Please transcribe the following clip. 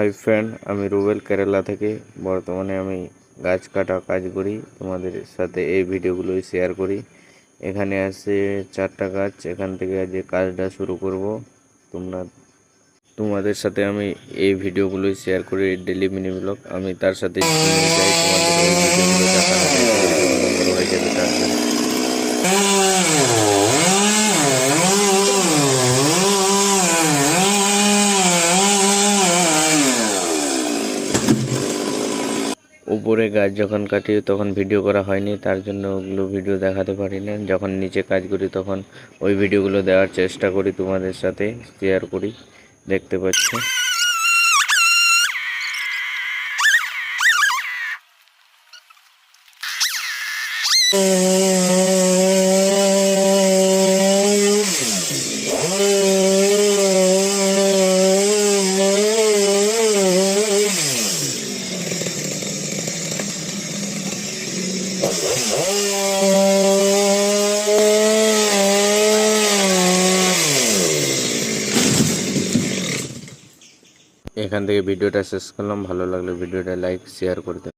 Hi friend, আমি রুবেল কেরালা থেকে। বর্তমানে আমি গাছ কাটা কাজ করি, তোমাদের সাথে এই ভিডিওগুলোই শেয়ার করি। এখানে আছে 4টা গাছ, এখান থেকে যে কাজটা শুরু করব। তোমাদের সাথে আমি এই ভিডিওগুলোই শেয়ার করি, ডেলি মিনি ব্লগ। আমি তার সাথে নিয়ে যাই তোমাদের ওই ভিডিওগুলো দেখানো যায়, ভিডিওগুলো বড় হয়ে যাবে তার জন্য। উপরে গাছ যখন কাটি তখন ভিডিও করা হয়নি, তার জন্য ওগুলো ভিডিও দেখাতে পারি না। যখন নিচে কাজ করি তখন ওই ভিডিওগুলো দেওয়ার চেষ্টা করি, তোমাদের সাথে শেয়ার করি। দেখতে পাচ্ছ এখান থেকে ভিডিওটা শেষ করলাম। ভালো লাগলে ভিডিওটা লাইক শেয়ার করে দেবেন।